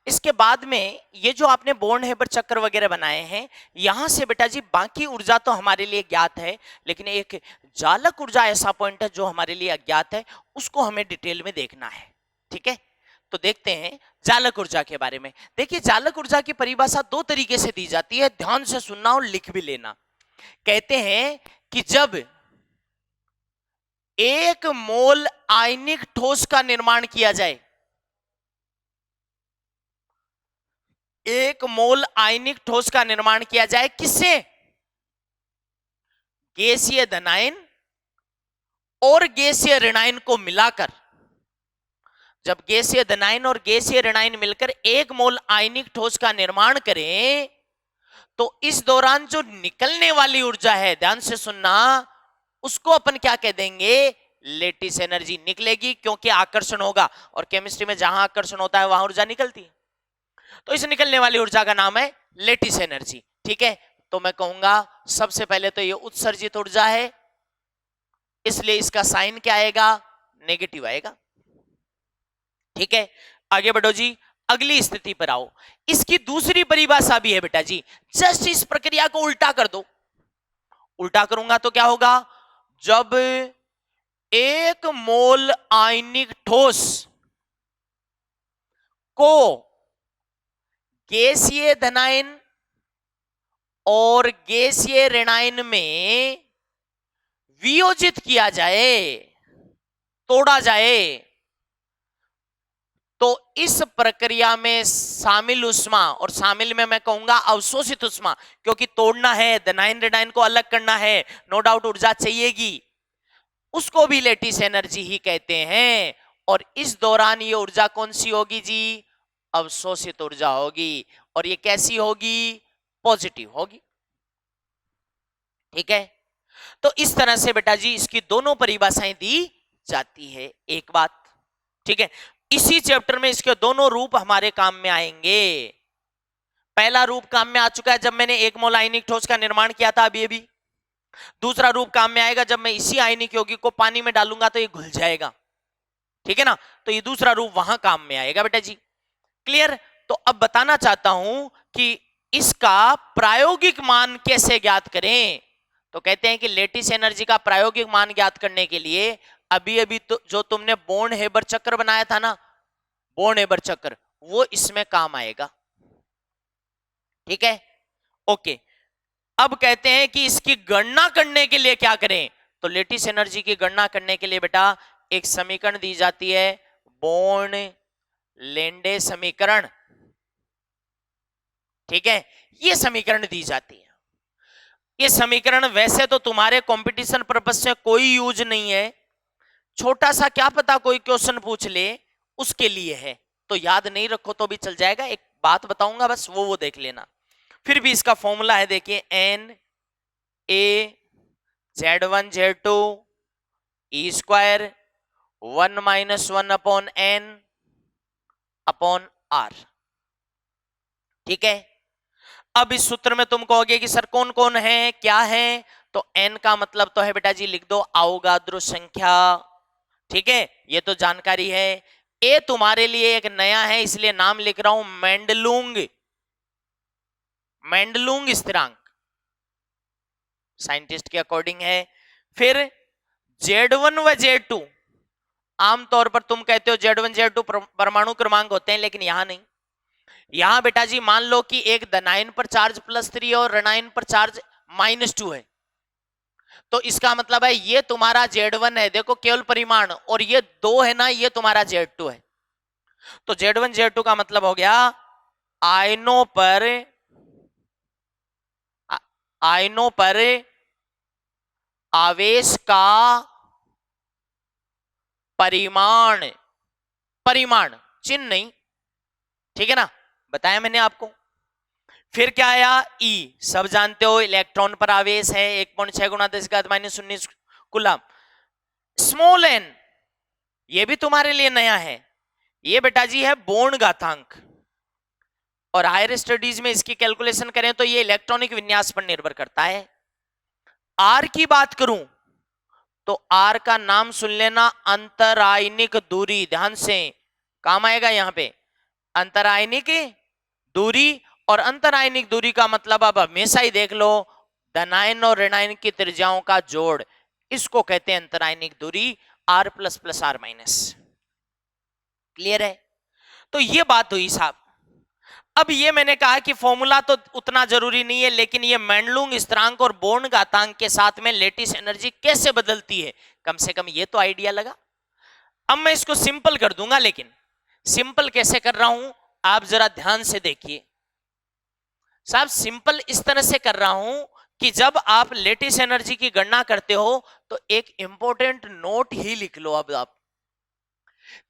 इसके बाद में ये जो आपने बोर्न हेबर चक्र वगैरह बनाए हैं, यहां से बेटा जी बाकी ऊर्जा तो हमारे लिए ज्ञात है, लेकिन एक जालक ऊर्जा ऐसा पॉइंट है जो हमारे लिए अज्ञात है, उसको हमें डिटेल में देखना है। ठीक है, तो देखते हैं जालक ऊर्जा के बारे में। देखिए, जालक ऊर्जा की परिभाषा दो तरीके से दी जाती है, ध्यान से सुनना और लिख भी लेना। कहते हैं कि जब एक मोल आयनिक ठोस का निर्माण किया जाए, एक मोल आयनिक ठोस का निर्माण किया जाए, किससे? गैसीय धनायन और गैसीय ऋणायन को मिलाकर। जब गैसीय धनायन और गैसीय ऋणायन मिलकर एक मोल आयनिक ठोस का निर्माण करें, तो इस दौरान जो निकलने वाली ऊर्जा है, ध्यान से सुनना, उसको अपन क्या कह देंगे? लेटिस एनर्जी निकलेगी, क्योंकि आकर्षण होगा, और केमिस्ट्री में जहां आकर्षण होता है वहां ऊर्जा निकलती है। तो इस निकलने वाली ऊर्जा का नाम है लेटिस एनर्जी। ठीक है, तो मैं कहूंगा सबसे पहले तो ये उत्सर्जित ऊर्जा है, इसलिए इसका साइन क्या आएगा? नेगेटिव आएगा। ठीक है, आगे बढ़ो जी, अगली स्थिति पर आओ। इसकी दूसरी परिभाषा भी है बेटा जी, जस्ट इस प्रक्रिया को उल्टा कर दो। उल्टा करूंगा तो क्या होगा? जब एक मोल आयनिक ठोस को गैसीय धनायन और गैसीय ऋणायन में वियोजित किया जाए, तोड़ा जाए, तो इस प्रक्रिया में शामिल उष्मा, और शामिल में मैं कहूंगा अवशोषित उष्मा, क्योंकि तोड़ना है, धनायन ऋणायन को अलग करना है, नो डाउट ऊर्जा चाहिएगी, उसको भी लेटिस एनर्जी ही कहते हैं। और इस दौरान ये ऊर्जा कौन सी होगी जी? अवशोषित ऊर्जा होगी, और ये कैसी होगी? पॉजिटिव होगी। ठीक है, तो इस तरह से बेटा जी इसकी दोनों परिभाषाएं दी जाती है। एक बात, ठीक है, इसी चैप्टर में इसके दोनों रूप हमारे काम में आएंगे। पहला रूप काम में आ चुका है जब मैंने एक मोल आयनिक ठोस का निर्माण किया था, अभी अभी। दूसरा रूप काम में आएगा जब मैं इसी आयनिक यौगिक को पानी में डालूंगा तो ये घुल जाएगा। ठीक है ना, तो ये दूसरा रूप वहां काम में आएगा बेटा जी। क्लियर? तो अब बताना चाहता हूं कि इसका प्रायोगिक मान कैसे ज्ञात करें। तो कहते हैं कि लेटिस एनर्जी का प्रायोगिक मान ज्ञात करने के लिए अभी अभी तो जो तुमने बोर्न हेबर चक्र बनाया था ना, बोर्न हेबर चक्र, वो इसमें काम आएगा। ठीक है, ओके। अब कहते हैं कि इसकी गणना करने के लिए क्या करें। तो लेटिस एनर्जी की गणना करने के लिए बेटा एक समीकरण दी जाती है, बोर्न लेंडे समीकरण। ठीक है, ये समीकरण दी जाती है। ये समीकरण वैसे तो तुम्हारे कंपटीशन पर्पस से कोई यूज नहीं है, छोटा सा क्या पता कोई क्वेश्चन पूछ ले उसके लिए है, तो याद नहीं रखो तो भी चल जाएगा। एक बात बताऊंगा बस, वो देख लेना। फिर भी इसका फॉर्मूला है, देखिए, N A Z1 Z2 E square 1 - 1/n/r। ठीक है, अब इस सूत्र में तुम कहोगे कि सर कौन कौन है, क्या है? तो n का मतलब तो है बेटा जी, लिख दो अवोगाद्रो संख्या। ठीक है, ये तो जानकारी है। ए तुम्हारे लिए एक नया है, इसलिए नाम लिख रहा हूं मेंडलुंग, मेंडलुंग स्थिरांक, साइंटिस्ट के अकॉर्डिंग है। फिर Z1 व Z2, आमतौर पर तुम कहते हो Z1 Z2 परमाणु क्रमांक होते हैं, लेकिन यहां नहीं। यहां बेटा जी मान लो कि एक धनायन पर चार्ज +3 और ऋणायन पर चार्ज -2 है, तो इसका मतलब है ये तुम्हारा Z1 है, देखो केवल परिमाण, और ये 2 है ना, ये तुम्हारा Z2 है। तो Z1 Z2 का मतलब हो गया आयनों पर, आयनों पर आवेश का परिमाण, परिमाण, चिन्ह नहीं। ठीक है ना, बताया मैंने आपको। फिर क्या आया? ई, सब जानते हो इलेक्ट्रॉन पर आवेश है 1.6 × 10⁻⁻19 कूलम। स्मॉल एन, ये भी तुम्हारे लिए नया है, ये बेटा जी है बोर्न घातांक, और हायर स्टडीज में इसकी कैलकुलेशन करें तो ये इलेक्ट्रॉनिक विन्यास पर निर्भर करता है। आर की बात करूं तो आर का नाम सुन लेना, अंतरायनिक दूरी, ध्यान से काम आएगा यहां पे। अंतरायनिक दूरी, और अंतरायनिक दूरी का मतलब अब हमेशा ही देख लो, धनायन और ऋणायन की त्रिज्याओं का जोड़, इसको कहते हैं अंतरायनिक दूरी, r plus plus r minus. Clear है? तो ये बात हुई साहब। अब ये मैंने कहा कि फॉर्मूला तो उतना जरूरी नहीं है, लेकिन ये मेंडलुंग स्थिरांक और बोर्न घातांक के साथ में लेटिस एनर्जी कैसे बदलती है, कम से कम ये तो आइडिया लगा। अब मैं इसको सिंपल कर दूंगा, लेकिन सिंपल कैसे कर रहा हूं आप जरा ध्यान से देखिए साहब। सिंपल इस तरह से कर रहा हूं कि जब आप लेटिस एनर्जी की गणना करते हो तो एक इंपॉर्टेंट नोट ही लिख लो। अब आप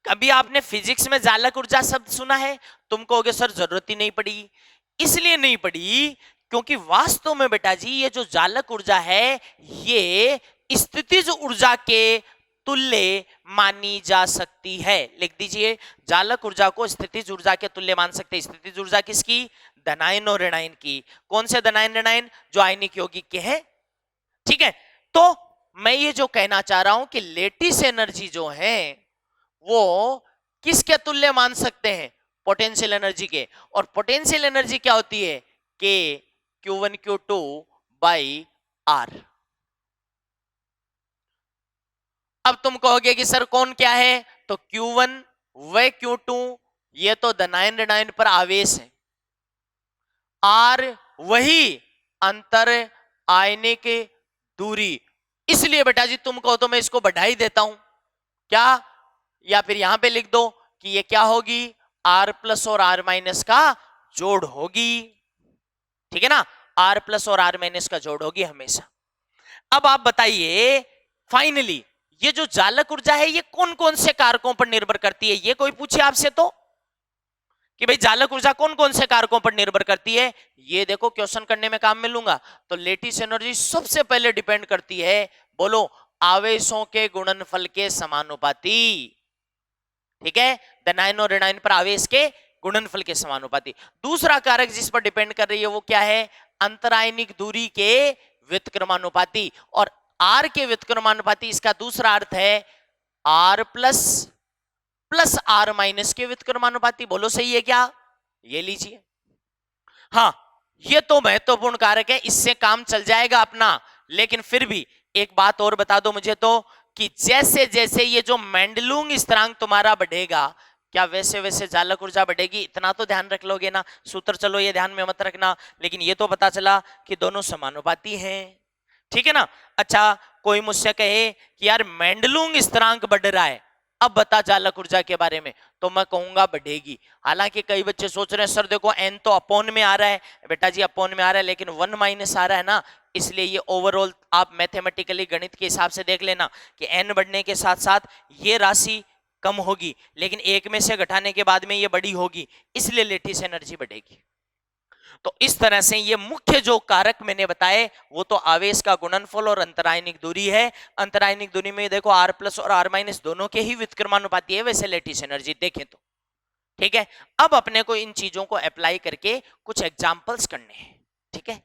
कभी आपने फिजिक्स में जालक ऊर्जा शब्द सुना है? तुम कहोगे सर जरूरत ही नहीं पड़ी। इसलिए नहीं पड़ी क्योंकि वास्तव में बेटा जी ये जो जालक ऊर्जा है ये स्थितिज ऊर्जा के तुल्य मानी जा सकती है। लिख दीजिए, जालक ऊर्जा को स्थितिज ऊर्जा के तुल्य मान सकते हैं। स्थितिज ऊर्जा किसकी? धनायन और ऋणायन की। कौन से धनायन ऋणायन? जो आयनिक यौगिक के हैं। ठीक है, तो मैं ये जो कहना चाह रहा हूं कि लेटिस एनर्जी जो है वो किसके तुल्य मान सकते हैं? पोटेंशियल एनर्जी के। और पोटेंशियल एनर्जी क्या होती है? के Q1 Q2 बाई R। अब तुम कहोगे कि सर कौन क्या है? तो Q1 व Q2 ये तो धनायन ऋणायन पर आवेश है, R वही अंतर आयनिक दूरी। इसलिए बेटा जी तुम कहो तो मैं इसको बढ़ा ही देता हूं क्या, या फिर यहां पे लिख दो कि ये क्या होगी? R प्लस और R माइनस का जोड़ होगी। ठीक है ना, R प्लस और R माइनस का जोड़ होगी हमेशा। अब आप बताइए फाइनली ये जो जालक ऊर्जा है ये कौन कौन से कारकों पर निर्भर करती है? ये कोई पूछे आपसे तो कि भाई जालक ऊर्जा कौन कौन से कारकों पर निर्भर करती है? ये देखो क्वेश्चन करने में काम में लूंगा। तो लेटिस एनर्जी सबसे पहले डिपेंड करती है, बोलो, आवेशों के गुणनफल के समानुपाती। ठीक है, धनायन और ऋणायन पर आवेश के गुणनफल के समानुपाती। दूसरा कारक जिस पर डिपेंड कर रही है वो क्या है? अंतरायनिक दूरी के व्युत्क्रमानुपाती। और R के व्युत्क्रमानुपाती, इसका दूसरा अर्थ है R plus plus R minus के व्युत्क्रमानुपाती। बोलो सही है क्या? ये लीजिए। हाँ, ये तो महत्वपूर्ण कारक है, इससे काम चल जाएगा अपना। लेकिन फिर भी एक बात और बता दो मुझे तो कि जैसे जैसे ये जो मेंडलुंग स्थिरांक तुम्हारा बढ़ेगा, क्या वैसे वैसे जालक ऊर्जा बढ़ेगी? इतना तो ध्यान रख लोगे ना? सूत्र चलो ये ध्यान में मत रखना, लेकिन ये तो पता चला कि दोनों समानुपाती हैं। ठीक है ना? अच्छा, कोई मुझसे कहे कि यार मेंडलुंग स्थिरांक बढ़ रहा है, अब बता जालक ऊर्जा के बारे में, तो मैं कहूंगा बढ़ेगी। हालांकि कई बच्चे सोच रहे हैं सर देखो n तो अपोन में आ रहा है। बेटा जी अपोन में आ रहा है लेकिन 1 माइनस आ रहा है ना, इसलिए ये ओवरऑल आप मैथमेटिकली गणित के हिसाब से देख लेना कि n बढ़ने के साथ साथ ये राशि कम होगी, लेकिन एक में से घटाने के बाद में ये बड़ी होगी, इसलिए लेटिस एनर्जी बढ़ेगी। तो इस तरह से ये मुख्य जो कारक मैंने बताए वो तो आवेश का गुणनफल और अंतरायनिक दूरी है। अंतरायनिक दूरी में देखो R प्लस और R माइनस दोनों के ही व्युत्क्रमानुपाती है वैसे लेटिस एनर्जी देखें तो। ठीक है, अब अपने को इन चीजों को अप्लाई करके कुछ एग्जांपल्स करने हैं। ठीक है।